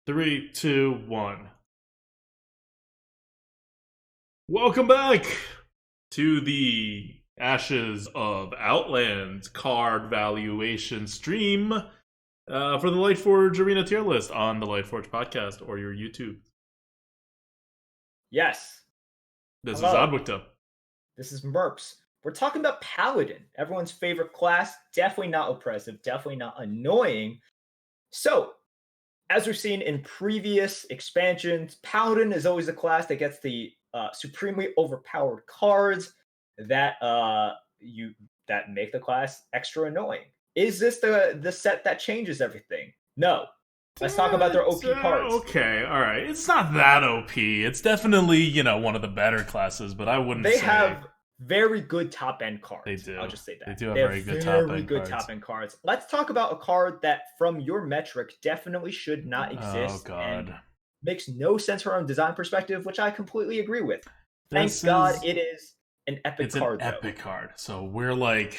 Three, two, one. Welcome back to the Ashes of Outland card valuation stream for the Lightforge Arena tier list on the Lightforge podcast or your YouTube. Yes. This is Hello. ADWCTA. This is Merps. We're talking about Paladin, everyone's favorite class. Definitely not oppressive, definitely not annoying. So, as we've seen in previous expansions, Paladin is always a class that gets the supremely overpowered cards that that make the class extra annoying. Is this the set that changes everything? No. Let's talk about their OP cards. Okay, alright. It's not that OP. It's definitely, one of the better classes, but I wouldn't They say... have very good top end cards. They do. I'll just say that. They do have They very good top end cards. Let's talk about a card that, from your metric, definitely should not exist. Oh, God. And makes no sense from a design perspective, which I completely agree with. Thank This God is- it is an epic card. It's an epic card. So we're like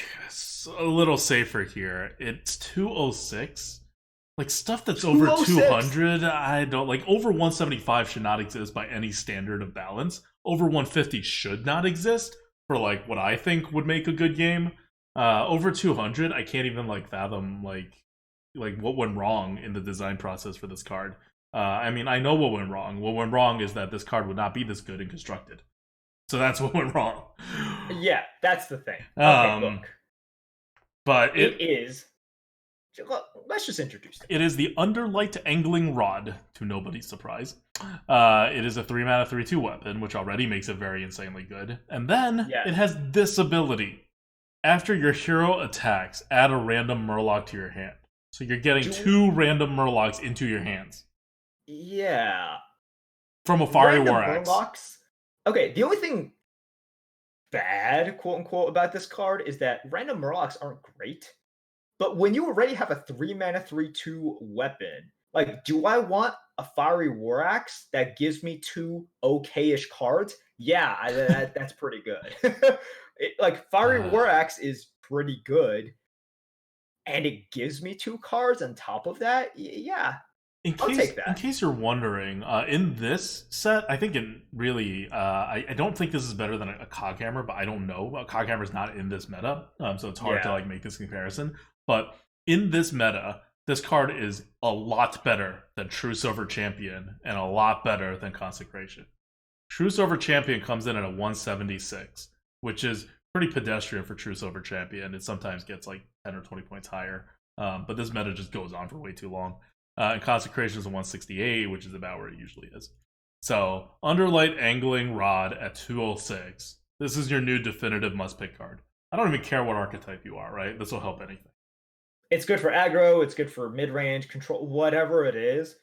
a little safer here. It's 206. Like stuff that's over 200, I don't like. Over 175 should not exist by any standard of balance. Over 150 should not exist for like what I think would make a good game. Over 200, I can't even like fathom like what went wrong in the design process for this card. I mean, I know what went wrong. What went wrong is that this card would not be this good and constructed. So that's what went wrong. Yeah, that's the thing. Okay, look. But it is... Let's just introduce it. It is the Underlight Angling Rod, to nobody's surprise. It is a 3-mana 3/2 weapon, which already makes it very insanely good. And then it has this ability. After your hero attacks, add a random Murloc to your hand. So you're getting 2 random Murlocs into your hands. Yeah. From a Fiery Random War Axe. Murlocs? Okay, the only thing bad, quote unquote, about this card is that random Murlocs aren't great. But when you already have a 3-mana 3/2 weapon, like, do I want a Fiery War Axe that gives me 2 okay-ish cards? Yeah, that's pretty good. Fiery War Axe is pretty good, and it gives me 2 cards on top of that? Yeah, I'll take that. In case you're wondering, in this set, I think it really... I don't think this is better than a Coghammer, but I don't know. Coghammer's not in this meta, so it's hard to like make this comparison. But in this meta, this card is a lot better than True Silver Champion and a lot better than Consecration. True Silver Champion comes in at a 176, which is pretty pedestrian for True Silver Champion. It sometimes gets like 10 or 20 points higher, but this meta just goes on for way too long. And Consecration is a 168, which is about where it usually is. So, Underlight Angling Rod at 206. This is your new definitive must-pick card. I don't even care what archetype you are, right? This will help anything. It's good for aggro, it's good for mid-range, control, whatever it is.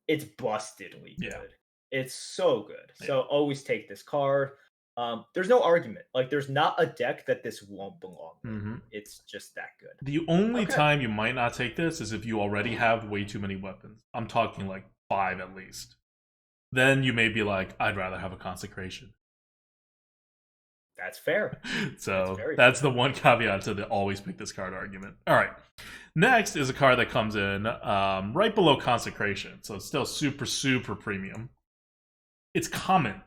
It's bustedly good. Yeah. It's so good. Yeah. So always take this card. There's no argument. Like, there's not a deck that this won't belong in. It's just that good. The only time you might not take this is if you already have way too many weapons. I'm talking like 5 at least. Then you may be like, I'd rather have a Consecration. That's fair. So that's the one caveat to the always pick this card argument. All right. Next is a card that comes in right below Consecration. So it's still super, super premium. It's common.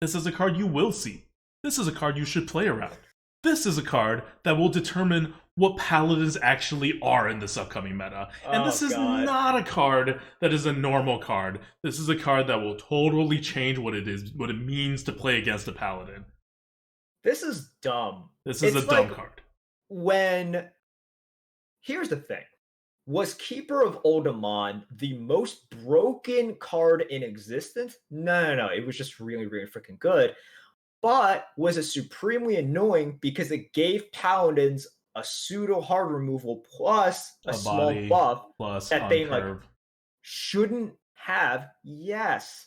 This is a card you will see. This is a card you should play around. This is a card that will determine what Paladins actually are in this upcoming meta. And this is not a card that is a normal card. This is a card that will totally change what it means to play against a Paladin. This is dumb. This is a dumb card. Here's the thing. Was Keeper of Oldemon the most broken card in existence? No. It was just really, really freaking good. But was it supremely annoying because it gave Paladins a pseudo hard removal plus a small buff that they shouldn't have? Yes.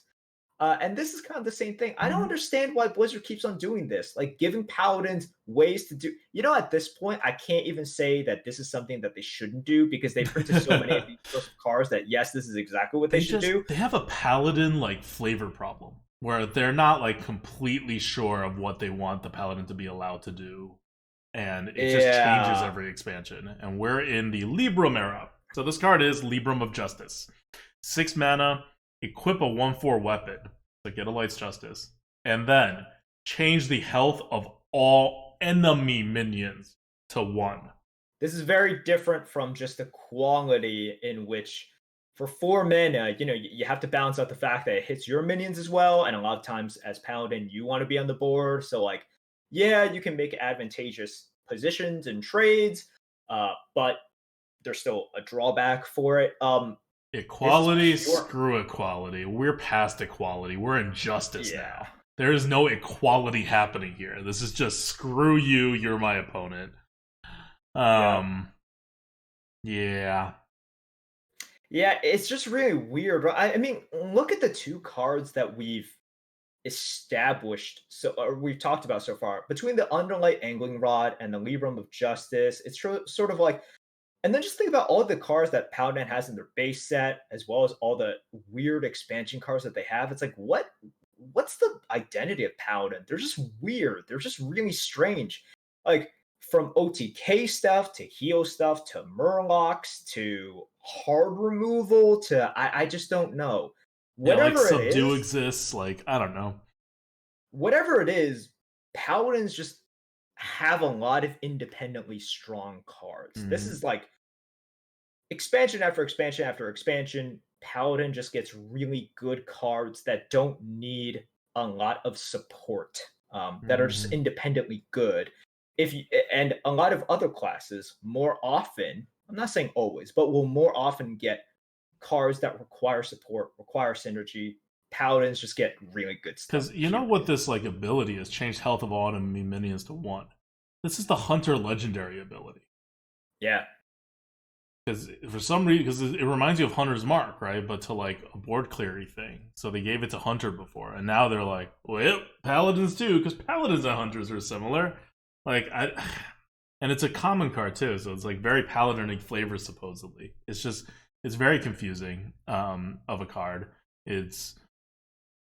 And this is kind of the same thing. I don't understand why Blizzard keeps on doing this, like giving Paladins ways to do. At this point, I can't even say that this is something that they shouldn't do because they printed so many of these cards that yes, this is exactly what they should do. They have a Paladin like flavor problem where they're not like completely sure of what they want the Paladin to be allowed to do, and it just changes every expansion. And we're in the Libram era, so this card is Libram of Justice. 6 mana, equip a 1/4 weapon, so get a Light's Justice, and then change the health of all enemy minions to 1. This is very different from just the quality in which for 4 mana, you have to balance out the fact that it hits your minions as well. And a lot of times as Paladin, you want to be on the board. So, like, yeah, you can make advantageous positions and trades, but there's still a drawback for it. Equality, screw equality. We're past equality. We're in justice now. There is no equality happening here. This is just screw you, you're my opponent. Yeah. Yeah, it's just really weird. I mean, look at the 2 cards that we've established, or we've talked about so far. Between the Underlight Angling Rod and the Libram of Justice, it's sort of like, and then just think about all the cards that Paladin has in their base set, as well as all the weird expansion cards that they have. It's like, what's the identity of Paladin? They're just weird. They're just really strange. Like, from OTK stuff to heal stuff to Murlocs to hard removal to I just don't know. Whatever subdue exists, like, I don't know. Whatever it is, Paladins just have a lot of independently strong cards. This is like expansion after expansion after expansion. Paladin just gets really good cards that don't need a lot of support, that are just independently good. And a lot of other classes more often, I'm not saying always, but will more often get cards that require support, require synergy. Paladins just get really good stuff. Because you know what this like ability is? Change health of all enemy minions to 1. This is the Hunter legendary ability. Yeah. Because for some reason, because it reminds you of Hunter's Mark, right? But to like a board cleary thing. So they gave it to Hunter before, and now they're like, well, Paladins too, because Paladins and Hunters are similar. Like, and it's a common card too, so it's like very Paladinic flavor supposedly. It's very confusing of a card. It's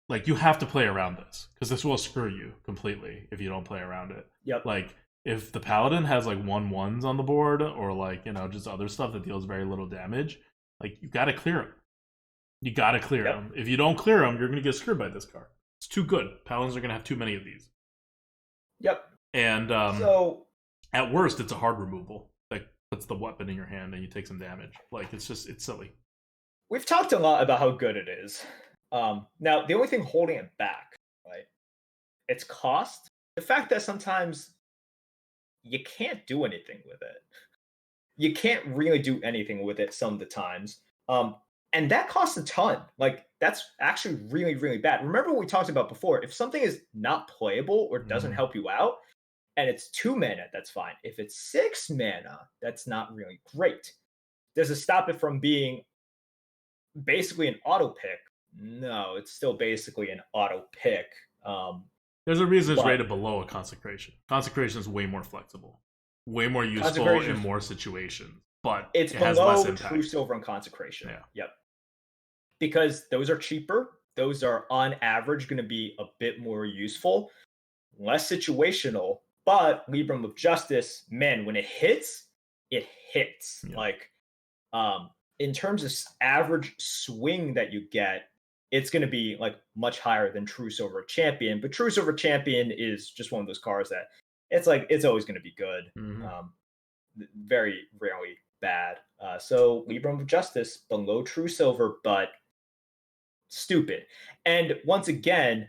like you have to play around this because this will screw you completely if you don't play around it. Yep. Like if the Paladin has like 1/1s on the board or like just other stuff that deals very little damage, like you got to clear them. You got to clear them. If you don't clear them, you're gonna get screwed by this card. It's too good. Paladins are gonna have too many of these. Yep. And so at worst, it's a hard removal that puts the weapon in your hand and you take some damage. Like it's silly. We've talked a lot about how good it is. Now the only thing holding it back, right? Its cost. The fact that sometimes you can't do anything with it. You can't really do anything with it some of the times. And that costs a ton. Like, that's actually really, really bad. Remember what we talked about before. If something is not playable or doesn't help you out, and it's 2 mana, that's fine. If it's 6 mana, that's not really great. Does it stop it from being basically an auto pick? No, it's still basically an auto pick. There's a reason it's rated below a Consecration. Consecration is way more flexible, way more useful in more situations, but it has less impact. True Silver and Consecration. Yeah. Yep. Because those are cheaper. Those are on average going to be a bit more useful, less situational. But Libram of Justice, man, when it hits, it hits. Yeah. Like, in terms of average swing that you get, it's going to be like much higher than True Silver Champion. But True Silver Champion is just one of those cards that it's like it's always going to be good. Very rarely bad. So Libram of Justice below True Silver, but stupid. And once again,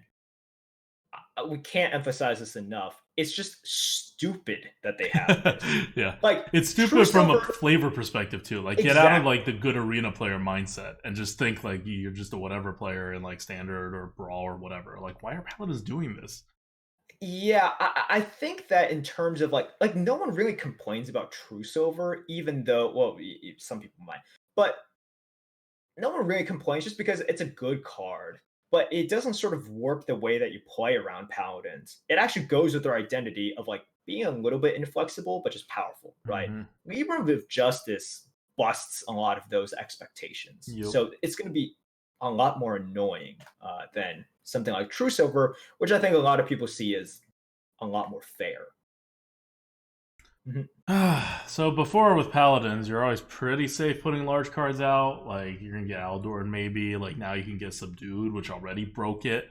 we can't emphasize this enough. It's just stupid that they have this. Yeah, like it's stupid from a flavor perspective too. Like get out of like the good arena player mindset and just think like you're just a whatever player in like standard or brawl or whatever. Like why are Paladins doing this? Yeah, I think that in terms of like no one really complains about True Silver, even though some people might, but no one really complains just because it's a good card. But it doesn't sort of warp the way that you play around Paladins. It actually goes with their identity of like being a little bit inflexible, but just powerful, right? Libram of Justice busts a lot of those expectations. Yep. So it's going to be a lot more annoying than something like True Silver, which I think a lot of people see as a lot more fair. Mhm. So before with paladins, you're always pretty safe putting large cards out. Like you're gonna get Aldor and maybe like now you can get subdued, which already broke it.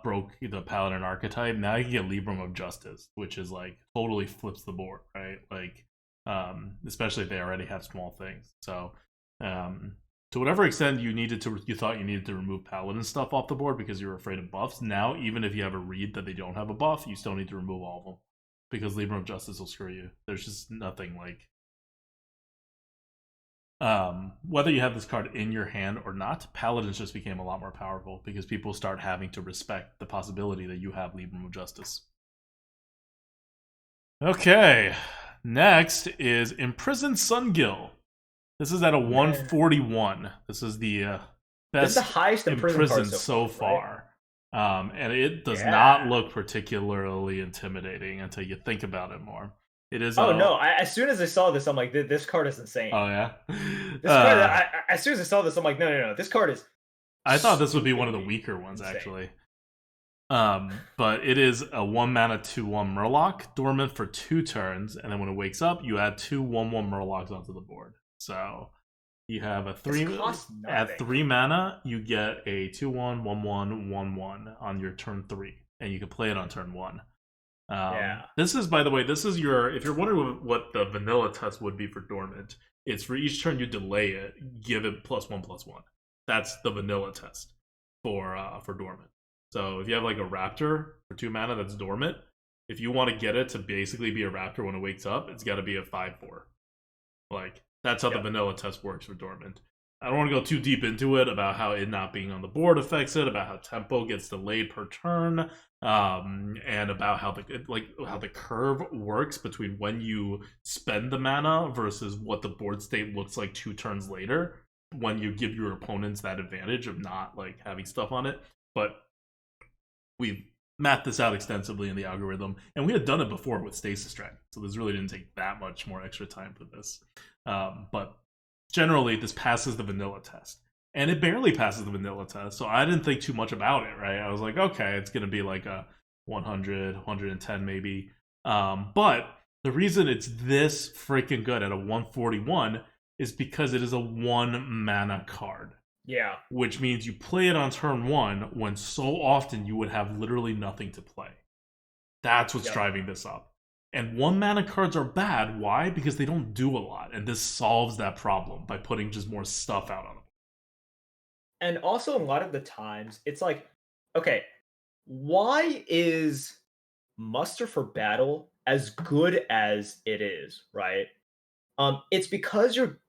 Broke the paladin archetype. Now you can get Libram of Justice, which is like totally flips the board, right? Like, especially if they already have small things. So, to whatever extent you thought you needed to remove paladin stuff off the board because you were afraid of buffs. Now, even if you have a read that they don't have a buff, you still need to remove all of them because Libra of Justice will screw you. There's just nothing like whether you have this card in your hand or not, Paladins just became a lot more powerful because people start having to respect the possibility that you have Libra of Justice. Okay, next is Imprisoned Sungill. This is at a 141. This is the This is the best highest imprisoned card imprisoned so far. Right? And it does not look particularly intimidating until you think about it more. It is. Oh no! As soon as I saw this, I'm like, this card is insane. Oh yeah. This card. As soon as I saw this, I'm like, no. This card is. I thought this would be one of the weaker ones insane. Actually. But it is a 1-mana 2/1 Murloc, dormant for 2 turns, and then when it wakes up, you add 2 1/1 Murlocs onto the board. So you have a 3 at 3 mana, you get a 2/1 1/1 1/1 on your turn 3, and you can play it on turn 1. This is, by the way, this is your. If you're wondering what the vanilla test would be for dormant, it's for each turn you delay it, give it +1/+1. That's the vanilla test for dormant. So if you have like a raptor for 2 mana that's dormant, if you want to get it to basically be a raptor when it wakes up, it's got to be a 5/4. Like that's how the vanilla test works for dormant. I don't want to go too deep into it about how it not being on the board affects it, about how tempo gets delayed per turn, and about how the curve works between when you spend the mana versus what the board state looks like 2 turns later when you give your opponents that advantage of not like having stuff on it. But we've mapped this out extensively in the algorithm, and we had done it before with Stasis Dragon, so this really didn't take that much more extra time for this. But generally, this passes the vanilla test. And it barely passes the vanilla test, so I didn't think too much about it, right? I was like, okay, it's going to be like a 100, 110 maybe. But the reason it's this freaking good at a 141 is because it is a 1-mana card. Yeah. Which means you play it on turn 1 when so often you would have literally nothing to play. That's what's driving this up. And 1-mana cards are bad. Why? Because they don't do a lot. And this solves that problem by putting just more stuff out on them. And also, a lot of the times, it's like, okay, why is Muster for Battle as good as it is, right? It's because you're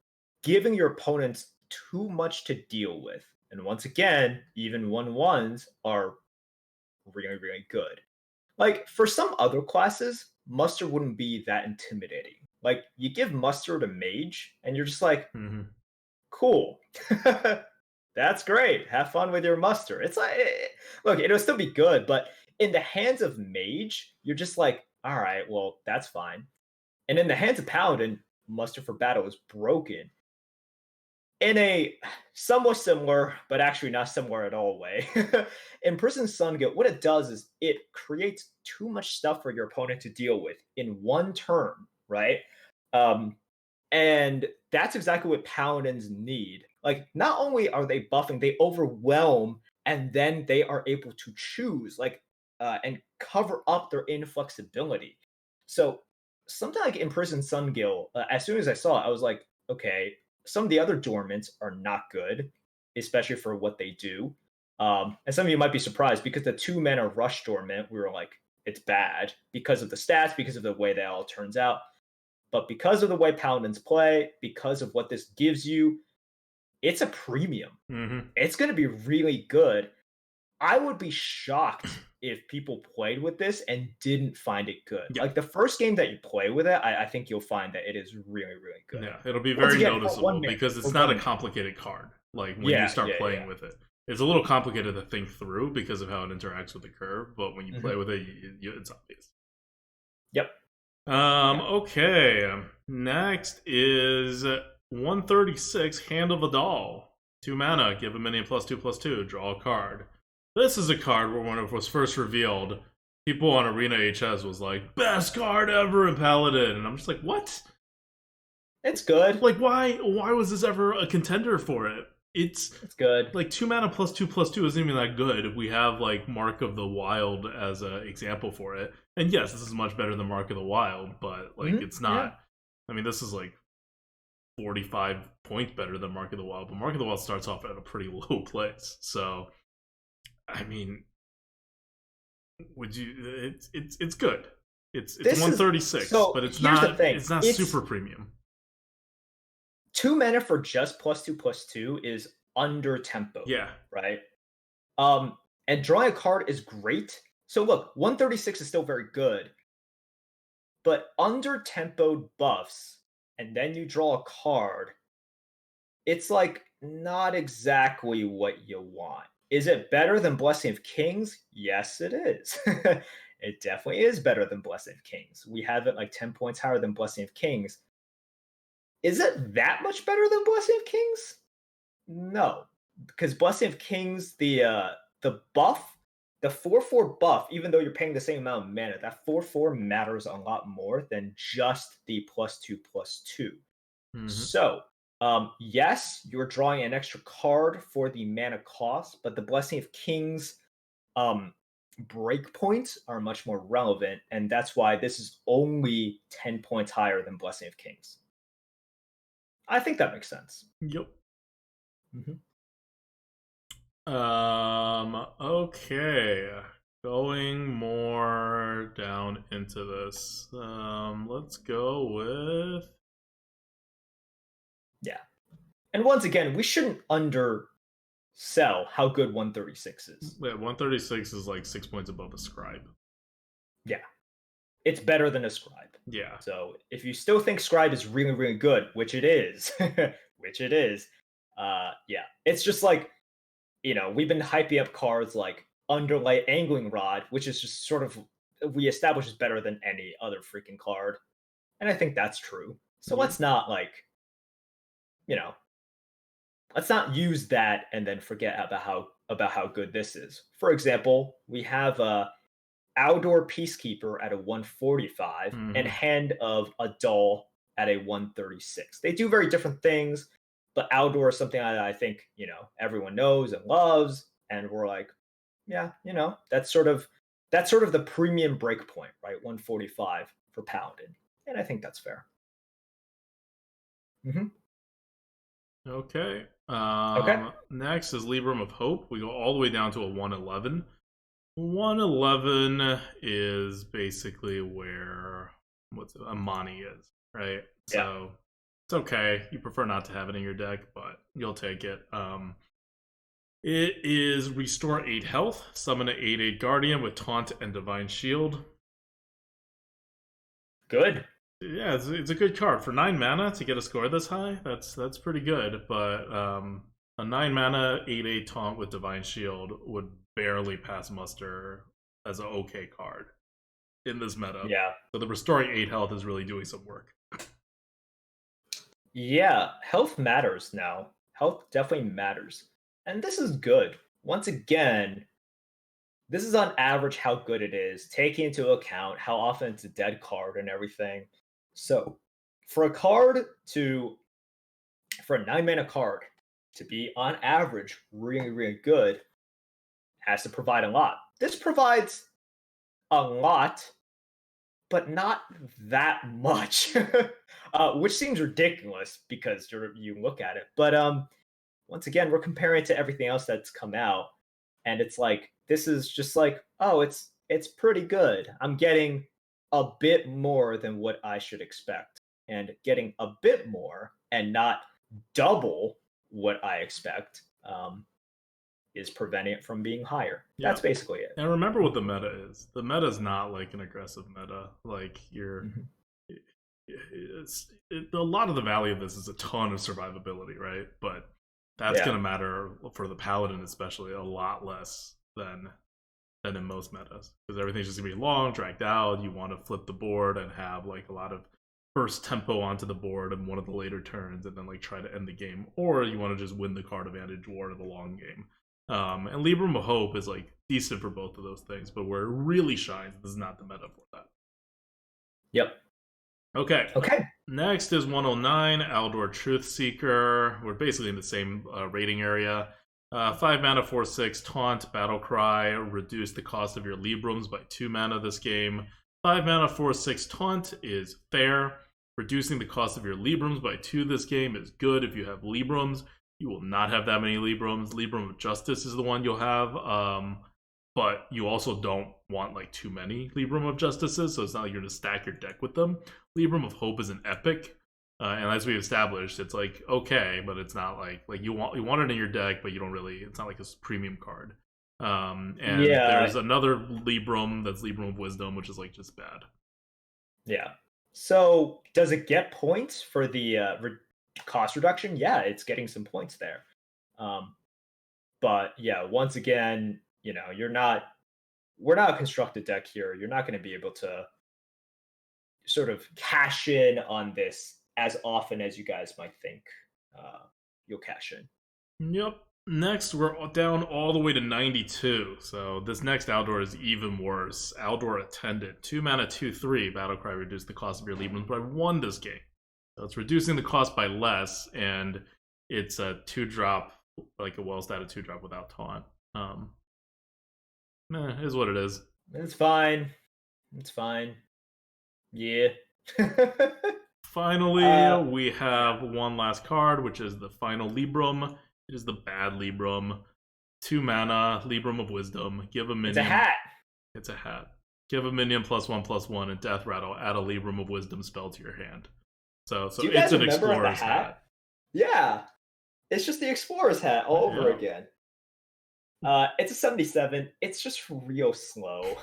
giving your opponents too much to deal with. And once again, even 1/1s are really, really good. Like, for some other classes, Muster wouldn't be that intimidating. Like, you give Muster to Mage, and you're just like, cool. That's great. Have fun with your Muster. It's like, look, it'll still be good, but in the hands of Mage, you're just like, all right, well, that's fine. And in the hands of Paladin, Muster for Battle is broken. In a somewhat similar, but actually not similar at all way, Imprisoned Sungill, what it does is it creates too much stuff for your opponent to deal with in one turn, right? And that's exactly what Paladins need. Like, not only are they buffing, they overwhelm, and then they are able to choose, like, and cover up their inflexibility. So, something like Imprisoned Sungill, as soon as I saw it, I was like, okay, some of the other dormants are not good, especially for what they do. And some of you might be surprised because the 2-mana rush dormant, we were like, it's bad because of the stats, because of the way that all turns out. But because of the way Paladins play, because of what this gives you, it's a premium. It's going to be really good. I would be shocked if people played with this and didn't find it good. Yeah. Like the first game that you play with it, I think you'll find that it is really, really good. Yeah, it'll be very noticeable because it's not a complicated card. Like when you start playing with it, it's a little complicated to think through because of how it interacts with the curve. But when you play with it, it's obvious. Yep. Okay. Next is 136, Hand of a Doll. 2 mana, give a minion +2/+2, draw a card. This is a card where when it was first revealed, people on Arena HS was like, best card ever in Paladin, and I'm just like, what? It's good. Like, why was this ever a contender for it? It's It's good. like 2 mana +2/+2 isn't even that good. We have like Mark of the Wild as an example for it, and yes, this is much better than Mark of the Wild, but like it's Yeah. not. I mean, this is like 45 points better than Mark of the Wild, but Mark of the Wild starts off at a pretty low place. So, I mean, would you? It's good. It's This is 136, so but it's here's the not thing. it's not It's super premium. 2 mana for just +2/+2 is under tempoed, Yeah, right? And drawing a card is great. So look, 136 is still very good, but under tempoed buffs, and then you draw a card, it's like not exactly what you want. Is it better than Blessing of Kings? Yes, it is. It definitely is better than Blessing of Kings. We have it like 10 points higher than Blessing of Kings. Is it that much better than Blessing of Kings? No, because Blessing of Kings, the buff, the 4/4 buff, even though you're paying the same amount of mana, that 4/4 matters a lot more than just the +2/+2. mm-hmm. So, yes, you're drawing an extra card for the mana cost, but the Blessing of Kings um, breakpoints are much more relevant, and that's why this is only 10 points higher than Blessing of Kings. I think that makes sense. Yep. Mm-hmm. Okay. Going more down into this. Let's go with Yeah. And once again, we shouldn't undersell how good 136 is. 136 is like 6 points above a scribe. Yeah. It's better than a scribe. Yeah. So if you still think scribe is really, really good, which it is, which it is, yeah. It's just like, we've been hyping up cards like Underlight Angling Rod, which is just sort of we establish is better than any other freaking card. And I think that's true. So Yep. let's not you know, let's not use that and then forget about how good this is. For example, we have a Outdoor Peacekeeper at a 145 and Mm-hmm. Hand of a Doll at a 136. They do very different things, but Outdoor is something that I think, everyone knows and loves, and we're like, yeah, that's sort of the premium breakpoint, right? 145 for Paladin. And I think that's fair. Hmm. Okay. Okay. Next is Libram of Hope. We go all the way down to a 111. 111 is basically where what's Amani is, right? Yeah. So it's okay. You prefer not to have it in your deck, but you'll take it. It is restore 8 health, summon an 8/8 guardian with taunt and divine shield. Good. Yeah, it's a good card for 9 mana to get a score this high. That's pretty good, but a 9 mana 8/8 taunt with divine shield would barely pass muster as an okay card in this meta. Yeah. So the restoring 8 health is really doing some work. Yeah, health matters now. Health definitely matters. And this is good. Once again, this is on average how good it is, taking into account how often it's a dead card and everything. So, for a card to, for a 9 mana card to be on average really, really good, has to provide a lot. This provides a lot, but not that much, which seems ridiculous because you look at it. But once again, we're comparing it to everything else that's come out, and it's like this is just like, oh, it's pretty good. I'm getting a bit more than what I should expect, and getting a bit more and not double what I expect is preventing it from being higher. Yeah. That's basically it. And remember what the meta is. The meta is not like an aggressive meta. Like Mhm. a lot of the value of this is a ton of survivability, right? But that's Yeah. going to matter for the paladin, especially a lot less than in most metas because everything's just going to be long, dragged out. You want to flip the board and have like a lot of first tempo onto the board in one of the later turns, and then like try to end the game, or you want to just win the card advantage war of the long game. And Libram of Hope is like decent for both of those things, but where it really shines, this is not the meta for that. Yep. Okay. Okay. Next is 109, Aldor Truthseeker. We're basically in the same rating area. 5 mana, 4/6, Taunt, Battle Cry. Reduce the cost of your Librams by 2 mana this game. 5 mana, 4/6, Taunt is fair. Reducing the cost of your Librams by 2 this game is good if you have Librams. You will not have that many Librams. Libram of Justice is the one you'll have. But you also don't want like too many Libram of Justices, so it's not like you're going to stack your deck with them. Libram of Hope is an epic, and as we've established, it's like okay, but it's not like you want it in your deck, but you don't really. It's not like a premium card. And there's another Libram that's Libram of Wisdom, which is like just bad. Yeah. So does it get points for the cost reduction? Yeah, it's getting some points there. But yeah, once again, we're not a constructed deck here. You're not going to be able to sort of cash in on this as often as you guys might think you'll cash in. Yep. Next, we're down all the way to 92. So this next Aldor is even worse. Aldor Attendant. 2 mana, 2/3. Battlecry reduce the cost of your Librams by 1 this game. So it's reducing the cost by less, and it's a 2-drop, like a well-statted 2-drop without taunt. Is what it is. It's fine. It's fine. Yeah. Finally, we have one last card, which is the final Libram. It is the bad Libram. 2 mana, Libram of Wisdom. Give a minion. It's a hat. It's a hat. Give a minion +1/+1 and Death Rattle. Add a Libram of Wisdom spell to your hand. So it's an Explorer's hat. Yeah. It's just the Explorer's hat all over again. It's a 77. It's just real slow.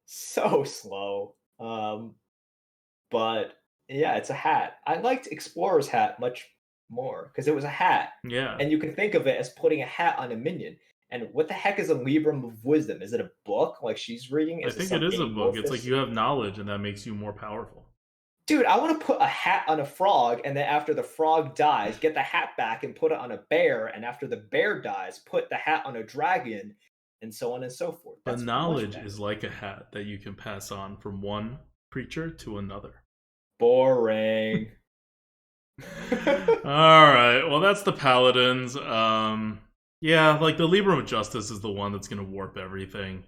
So slow. But yeah, it's a hat. I liked Explorer's hat much more because it was a hat. Yeah. And you can think of it as putting a hat on a minion. And what the heck is a Libram of Wisdom? Is it a book like she's reading? I think it is a book. It's like you have knowledge and that makes you more powerful. Dude, I want to put a hat on a frog, and then after the frog dies, get the hat back and put it on a bear, and after the bear dies, put the hat on a dragon, and so on and so forth. But knowledge is like a hat that you can pass on from one creature to another. Boring. Alright, well that's the Paladins. Yeah, like the Libram of Justice is the one that's going to warp everything.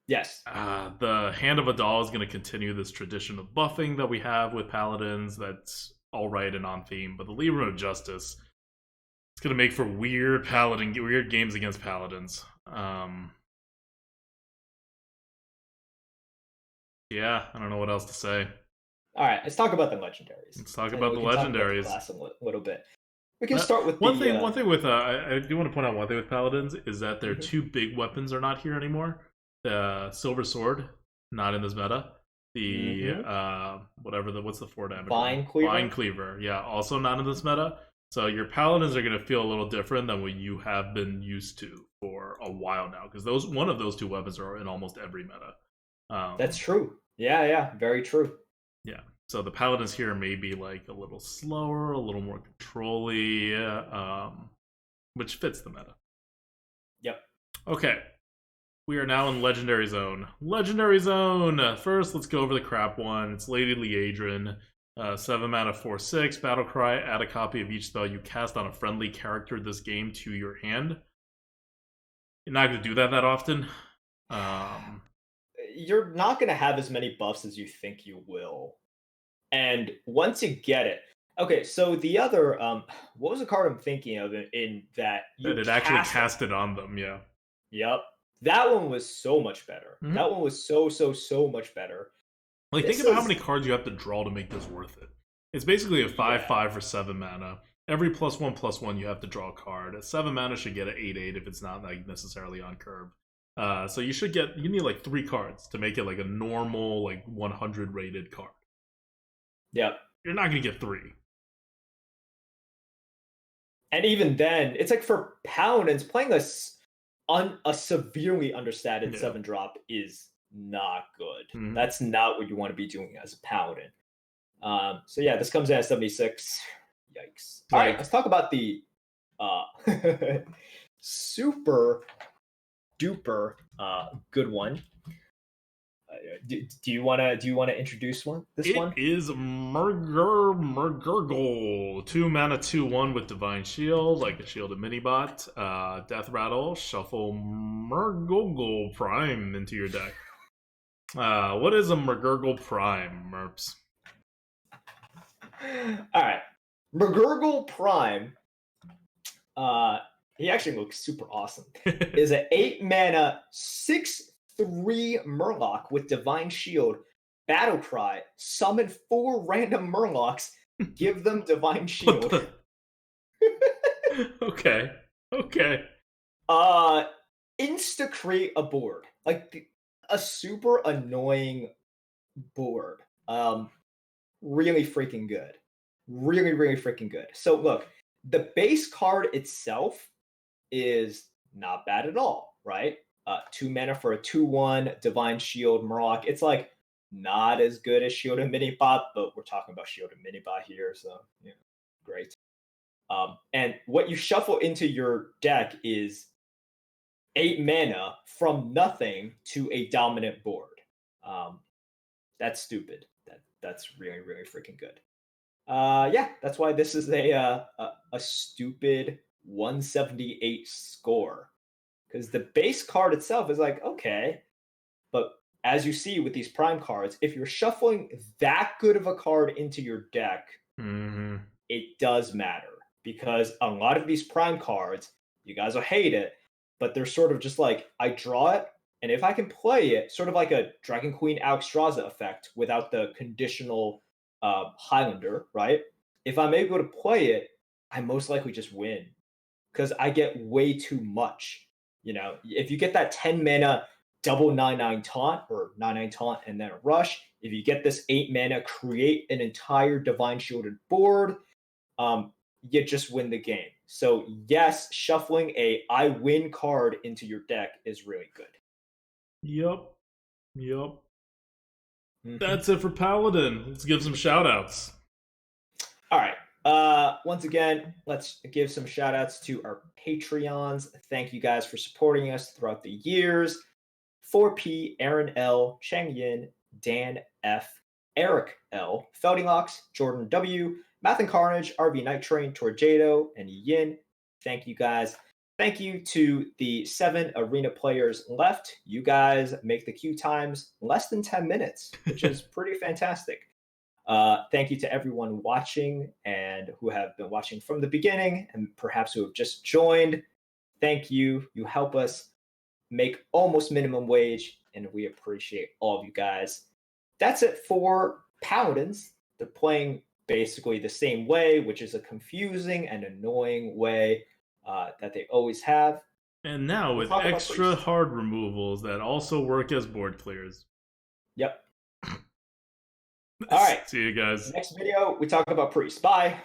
Yes. The Hand of Adal is going to continue this tradition of buffing that we have with Paladins. That's alright and on theme. But the Libram of Justice is going to make for weird games against Paladins. Yeah, I don't know what else to say. Alright, let's talk about the legendaries. Let's talk about the legendaries. Class a little bit. We can start with one thing with I do want to point out one thing with Paladins is that their 2 big weapons are not here anymore. The Silver Sword, not in this meta. The what's the 4 damage? Vine Cleaver. Vine Cleaver, yeah, also not in this meta. So your Paladins are going to feel a little different than what you have been used to for a while now, because one of those 2 weapons are in almost every meta. That's true. Yeah, very true. Yeah. So the Paladins here may be like a little slower, a little more control-y, which fits the meta. Yep. Okay. We are now in Legendary Zone. Legendary Zone! First, let's go over the crap one. It's Lady Liadrin. 7 mana, 4/6. Battlecry. Add a copy of each spell you cast on a friendly character this game to your hand. You're not going to do that often. You're not going to have as many buffs as you think you will. And once you get it... Okay, so the other... what was the card I'm thinking of in that... That it actually casted on them, yeah. Yep. That one was so much better. Mm-hmm. That one was so much better. Like, think about how many cards you have to draw to make this worth it. It's basically a 5/5 for 7 mana. Every +1/+1 you have to draw a card. At 7 mana should get an 8/8 if it's not like necessarily on curve. So you need like 3 cards to make it like a normal like 100 rated card. Yep. You're not gonna get 3. And even then, it's like for Paladins, playing a severely understated 7-drop is not good. Mm-hmm. That's not what you want to be doing as a Paladin. So yeah, this comes in at 76. Yikes. All right, let's talk about the Super duper good one. Do you wanna introduce this It one? is Murgurgle. 2 mana, 2/1 with Divine Shield, like a shielded minibot. Death Rattle, shuffle Murgurgle Prime into your deck. What is a Murgurgle Prime, Merps? All right, McGurgle Prime. He actually looks super awesome. Is an 8 mana 6/3 Murloc with Divine Shield. Battle Cry. Summon 4 random Murlocs. Give them Divine Shield. Okay. Okay. Insta create a board, like a super annoying board. Really freaking good. Really, really freaking good. So look, the base card itself is not bad at all, right? 2 mana for a 2/1 Divine Shield Murloc. It's like not as good as Shield and Minibot, but we're talking about Shield and Minibot here, so yeah, great. And what you shuffle into your deck is 8 mana from nothing to a dominant board. That's stupid. That's really, really freaking good. Yeah, that's why this is a stupid 178 score. Because the base card itself is like, okay, but as you see with these prime cards, if you're shuffling that good of a card into your deck, it does matter. Because a lot of these prime cards, you guys will hate it, but they're sort of just like, I draw it, and if I can play it, sort of like a Dragon Queen Alexstrasza effect without the conditional Highlander, right? If I'm able to play it, I most likely just win because I get way too much. You know, if you get that 10 mana double 9/9 taunt or 9/9 taunt and then a rush, if you get this 8 mana, create an entire Divine Shielded board, you just win the game. So yes, shuffling a I win card into your deck is really good. Yep. Mhm. That's it for Paladin. Let's give some shout outs. All right. Once again, let's give some shout outs to our Patreons. Thank you guys for supporting us throughout the years. 4P, Aaron L, Cheng Yin, Dan F, Eric L, Feldingox, Jordan W, Math and Carnage, RV Night Train, Torjado, and Yin. Thank you guys. Thank you to the 7 arena players left. You guys make the queue times less than 10 minutes, which is pretty fantastic. Thank you to everyone watching and who have been watching from the beginning and perhaps who have just joined. Thank you. You help us make almost minimum wage, and we appreciate all of you guys. That's it for Paladins. They're playing basically the same way, which is a confusing and annoying way that they always have. And now with extra hard removals that also work as board clears. Yep. All right. See you guys. Next video, we talk about Priest. Bye.